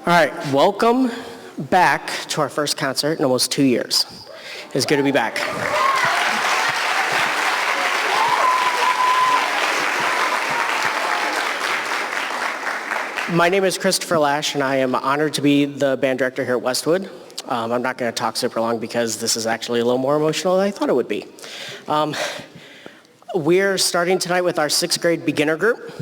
All right, welcome back to our first concert in almost 2 years. It's good to be back. My name is Christopher Lash, and I am honored to be the band director here at Westwood. I'm not going to talk super long because this is actually a little more emotional than I thought it would be. We're starting tonight with our 6th grade beginner group.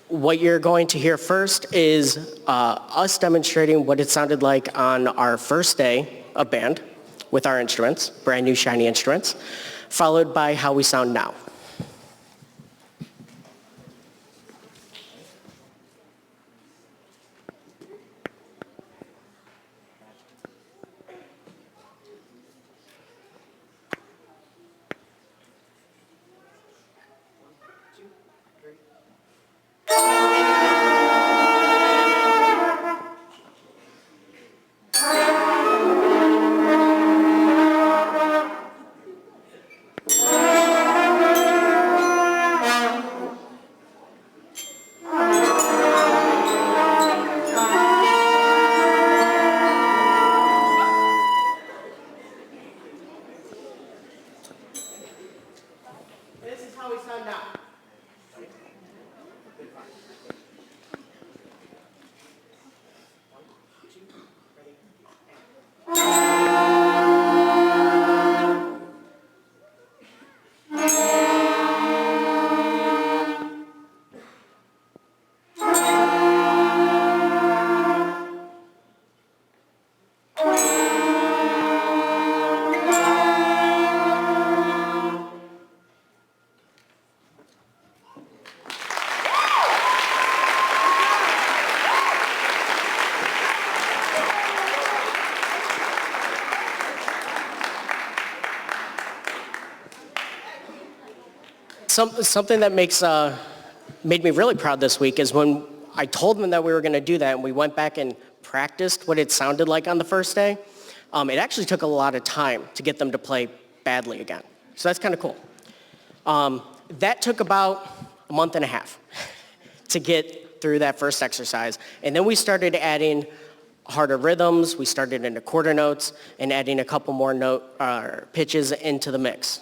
What you're going to hear first is us demonstrating what it sounded like on our first day of band with our instruments, brand new shiny instruments, followed by how we sound now. This is how we sound now. Something that made me really proud this week is when I told them that we were going to do that and we went back and practiced what it sounded like on the first day. It actually took a lot of time to get them to play badly again. So that's kind of cool. That took about a month and a half to get through that first exercise. And then we started adding harder rhythms. We started into quarter notes and adding a couple more pitches into the mix.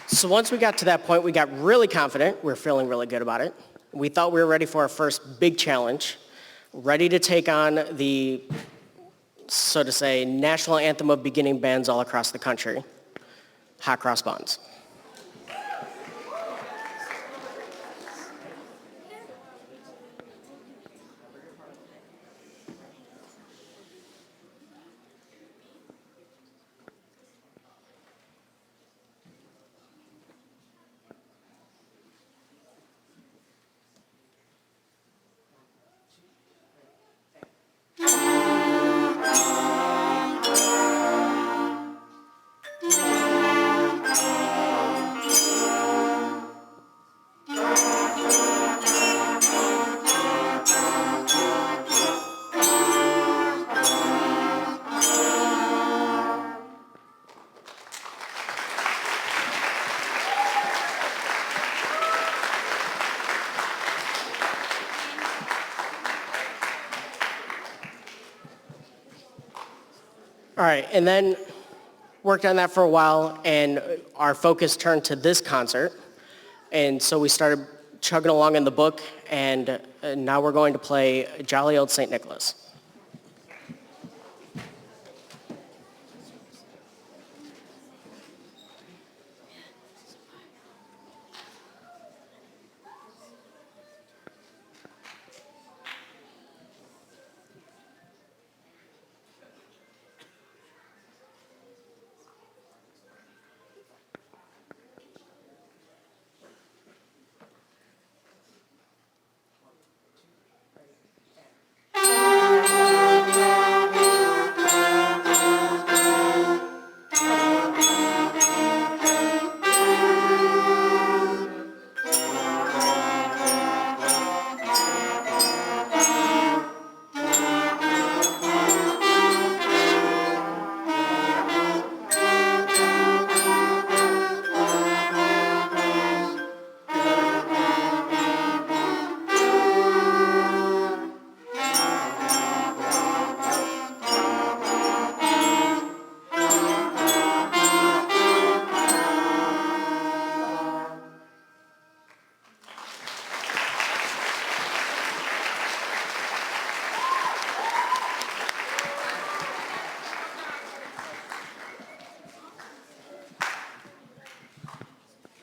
So once we got to that point, we got really confident. We were feeling really good about it. We thought we were ready for our first big challenge, ready to take on the so to say, national anthem of beginning bands all across the country, Hot Cross Buns. All right, and then worked on that for a while, and our focus turned to this concert. And so we started chugging along in the book, and now we're going to play Jolly Old St. Nicholas.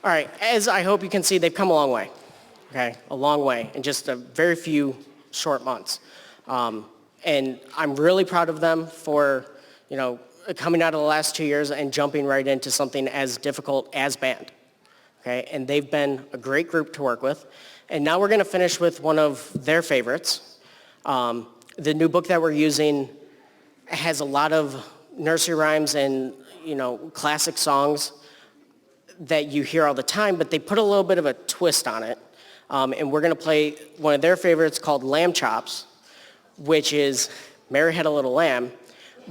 All right, as I hope you can see, they've come a long way, okay? A long way in just a very few short months. And I'm really proud of them for, coming out of the last 2 years and jumping right into something as difficult as band, okay? And they've been a great group to work with. And now we're gonna finish with one of their favorites. The new book that we're using has a lot of nursery rhymes and, classic songs that you hear all the time, but they put a little bit of a twist on it. And we're gonna play one of their favorites called Lamb Chops, which is Mary Had a Little Lamb,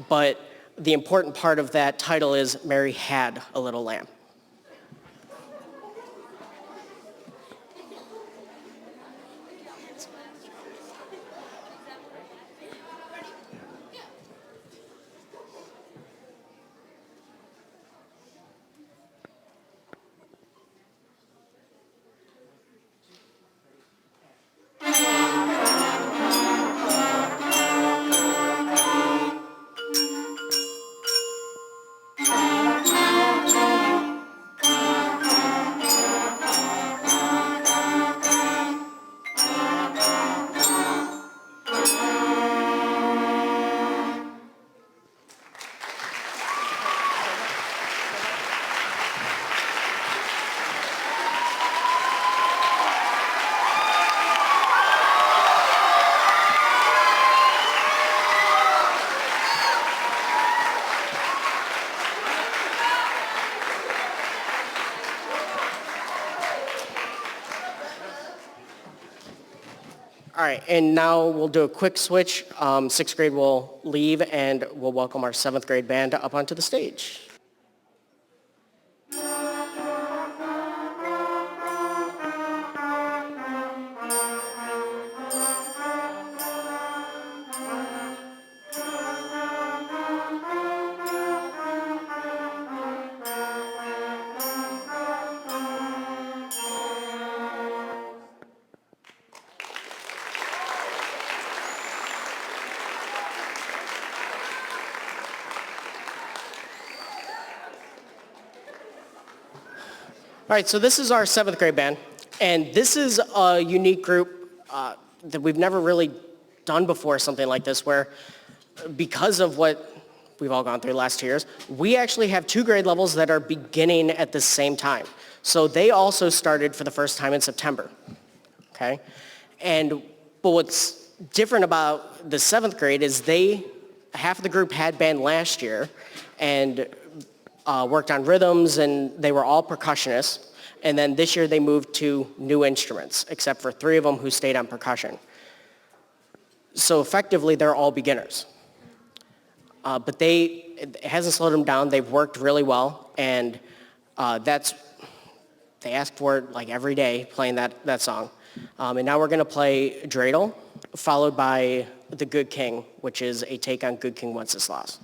but the important part of that title is Mary Had a Little Lamb. All right, and now we'll do a quick switch. Sixth grade will leave, and we'll welcome our seventh grade band up onto the stage. All right, so this is our 7th grade band, and this is a unique group that we've never really done before, something like this, where because of what we've all gone through the last 2 years, we actually have 2 grade levels that are beginning at the same time. So they also started for the first time in September, okay? But what's different about the 7th grade is half of the group had band last year and worked on rhythms, and they were all percussionists. And then this year they moved to new instruments, except for 3 of them who stayed on percussion. So effectively, they're all beginners. But it hasn't slowed them down. They've worked really well, and they asked for it like every day, playing that song. And now we're going to play Dreidel, followed by The Good King, which is a take on Good King Wenceslas.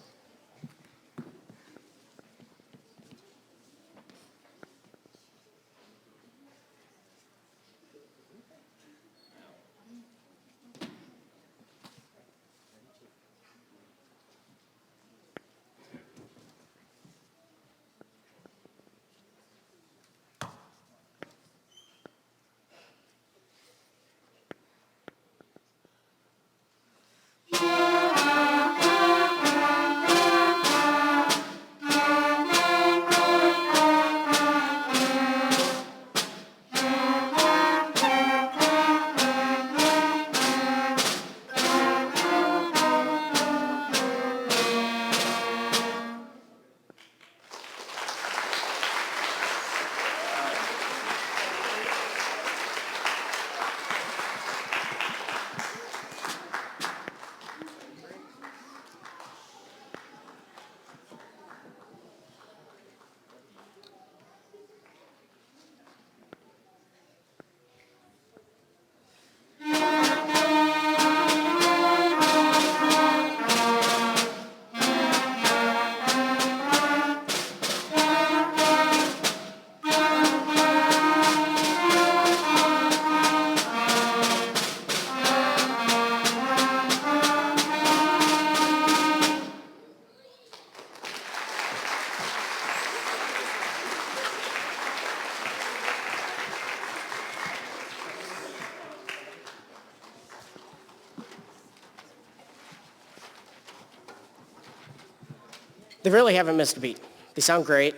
They really haven't missed a beat. They sound great.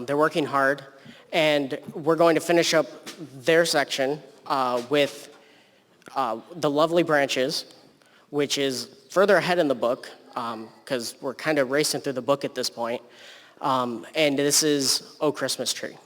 They're working hard. And we're going to finish up their section with The Lovely Branches, which is further ahead in the book, because we're kind of racing through the book at this point. And this is O Christmas Tree.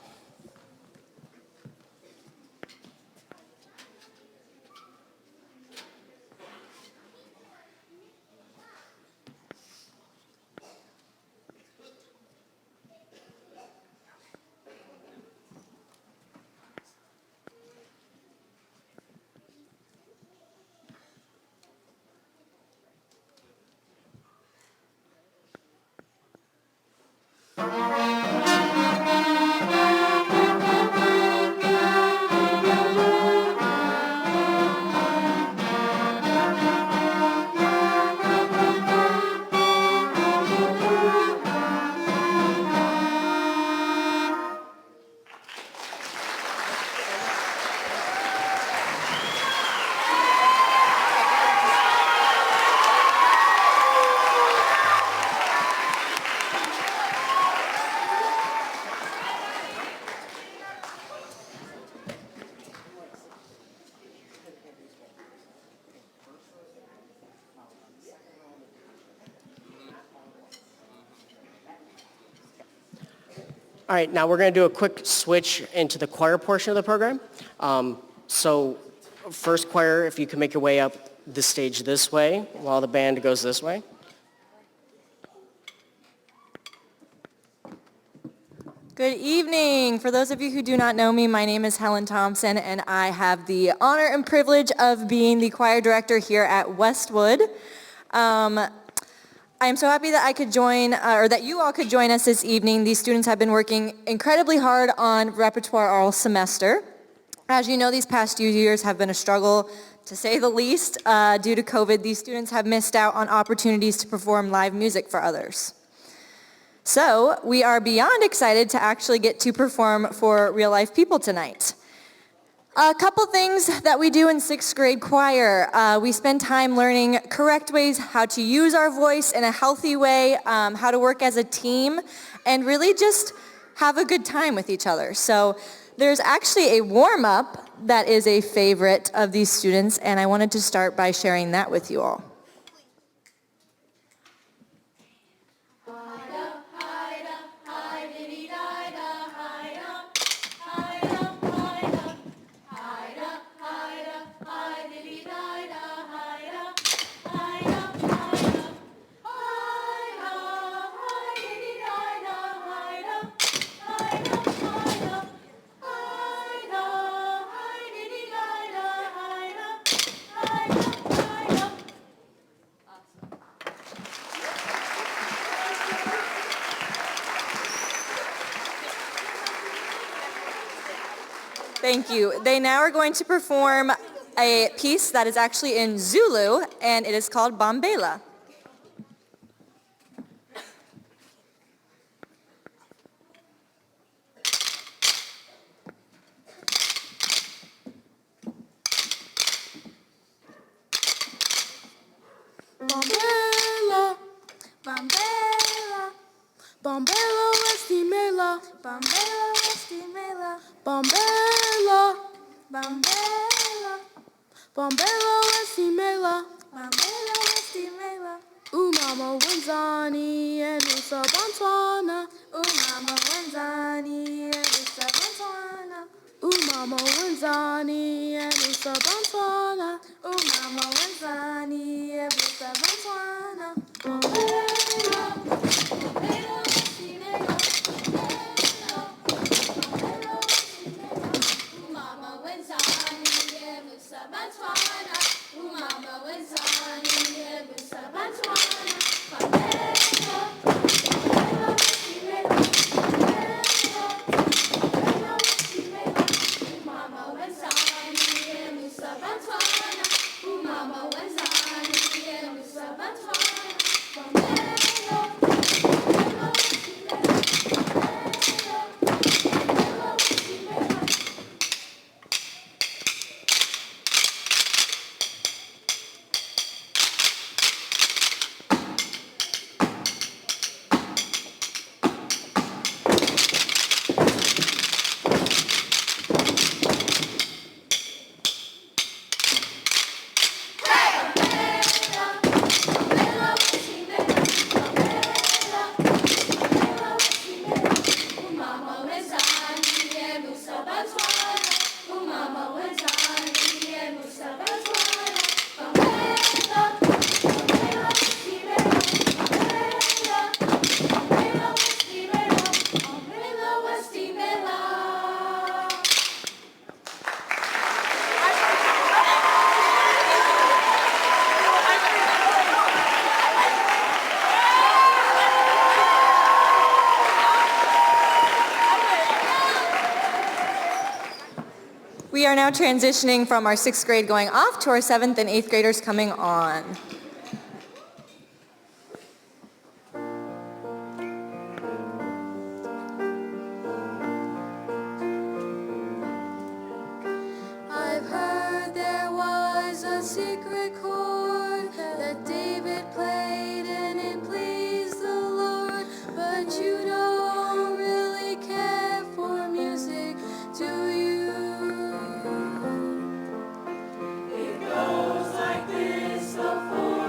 All right, now we're going to do a quick switch into the choir portion of the program. So first choir, if you can make your way up the stage this way while the band goes this way. Good evening. For those of you who do not know me, my name is Helen Thompson, and I have the honor and privilege of being the choir director here at Westwood. I am so happy that I could join, or that you all could join us this evening. These students have been working incredibly hard on repertoire all semester. As you know, these past few years have been a struggle, to say the least. Due to COVID, these students have missed out on opportunities to perform live music for others. So we are beyond excited to actually get to perform for real life people tonight. A couple things that we do in 6th grade choir. We spend time learning correct ways how to use our voice in a healthy way, how to work as a team, and really just have a good time with each other. So there's actually a warm-up that is a favorite of these students, and I wanted to start by sharing that with you all. Thank you. They now are going to perform a piece that is actually in Zulu, and it is called Bambela. Bambela, Bambela, Bambela, Westimela, Bambela, Westimela, Bambela, Bambela, Bambela, Westimela, Bambela, Westimela. Umama wenzani elusa bantwana. Umama wenzani elusa bantwana. Umama wenzani elusa bantwana. Umama wenzani elusa bantwana. Bambela, Bambela, Westimela, Bambela, Bambela, Westimela. Umama wenzani elusa bantwana. Umama wenzani elusa bantwana. Bambela, Bambela, Westimela, Bambela, Bambela, Westimela. Umama wenzani elusa bantwana. Umama wenzani elusa bantwana. Bambela, Bambela, Westimela, Bambela, Bambela, Westimela. We are now transitioning from our 6th grade going off to our 7th and 8th graders coming on. I've heard there was a secret chord that David played and it pleased the Lord. But you don't really care for music, do you? It goes like this, the four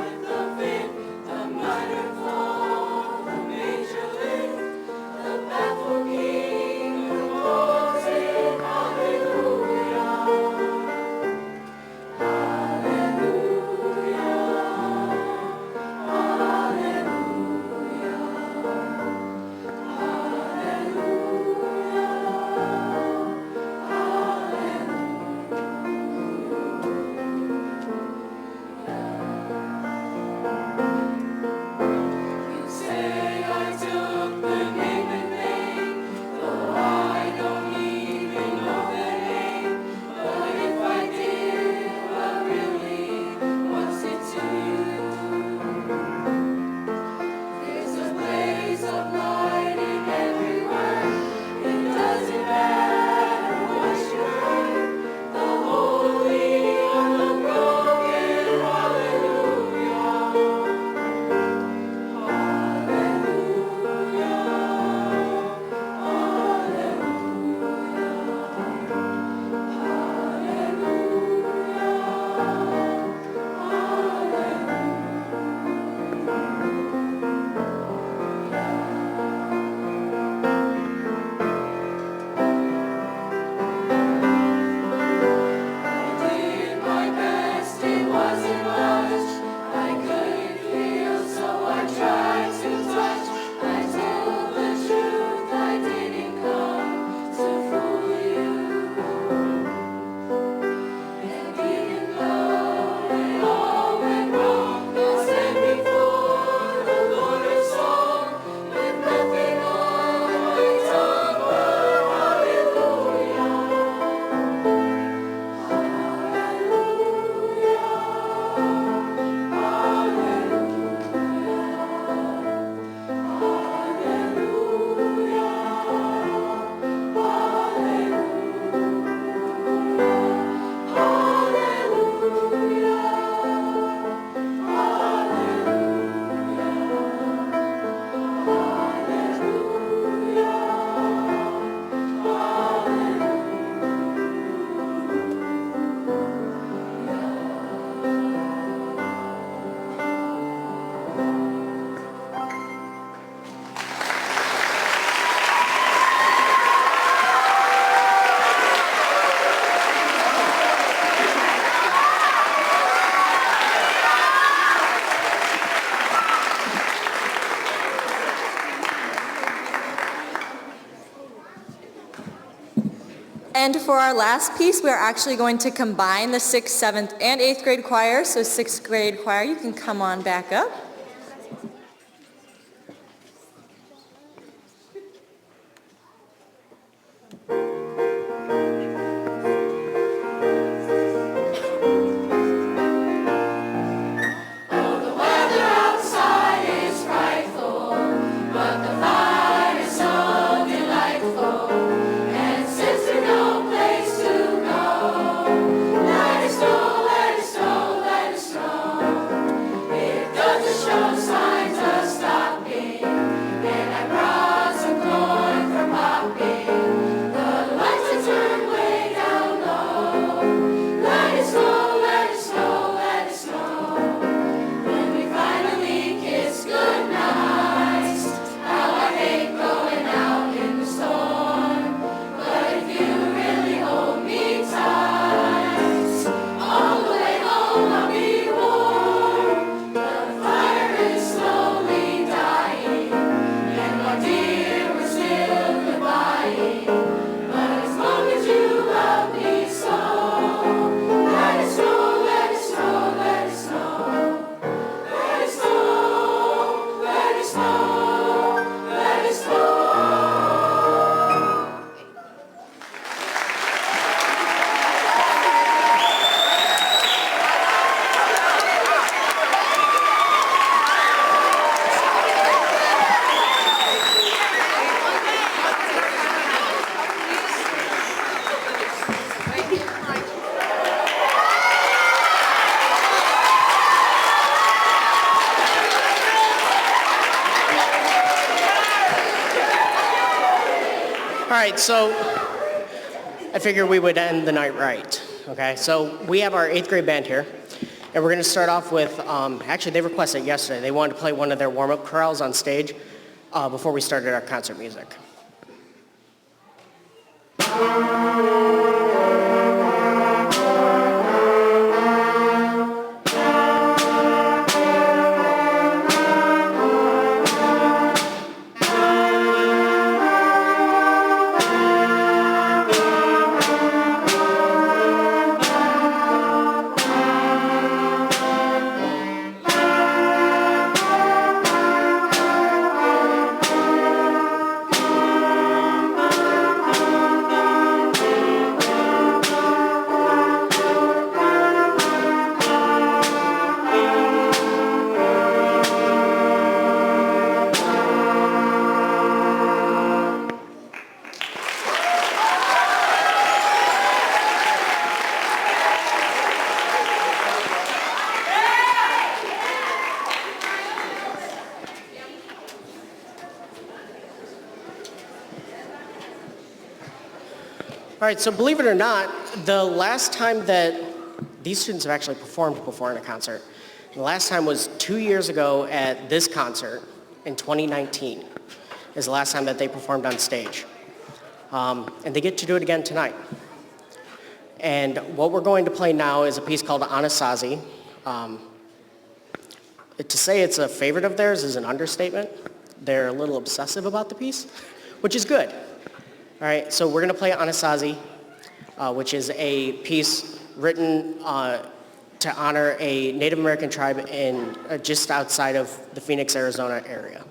And for our last piece, we are actually going to combine the 6th, 7th, and 8th grade choir. So 6th grade choir, you can come on back up. All right, so I figured we would end the night right, okay? So we have our 8th grade band here, and we're gonna start off with, actually they requested it yesterday. They wanted to play one of their warm-up chorales on stage before we started our concert music. All right, so believe it or not, the last time that these students have actually performed before in a concert, the last time was 2 years ago at this concert in 2019, is the last time that they performed on stage. And they get to do it again tonight. And what we're going to play now is a piece called Anasazi. To say it's a favorite of theirs is an understatement. They're a little obsessive about the piece, which is good. All right, so we're gonna play Anasazi, which is a piece written to honor a Native American tribe in just outside of the Phoenix, Arizona area.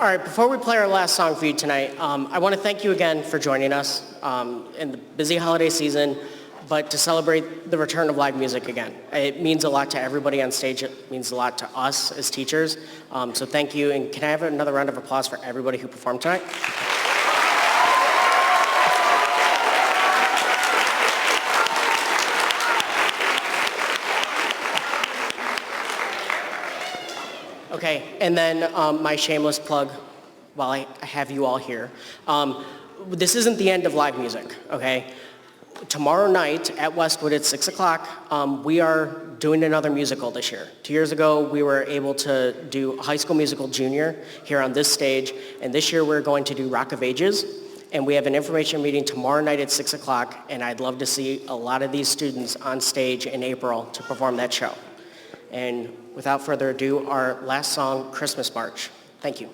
right, before we play our last song for you tonight, I want to thank you again for joining us in the busy holiday season, but to celebrate the return of live music again. It means a lot to everybody on stage. It means a lot to us as teachers. So thank you, and can I have another round of applause for everybody who performed tonight? Okay, and then my shameless plug while I have you all here. This isn't the end of live music, okay? Tomorrow night at Westwood at 6 o'clock, we are doing another musical this year. 2 years ago, we were able to do High School Musical Junior here on this stage, and this year we're going to do Rock of Ages, and we have an information meeting tomorrow night at 6 o'clock, and I'd love to see a lot of these students on stage in April to perform that show. And without further ado, our last song, Christmas March. Thank you.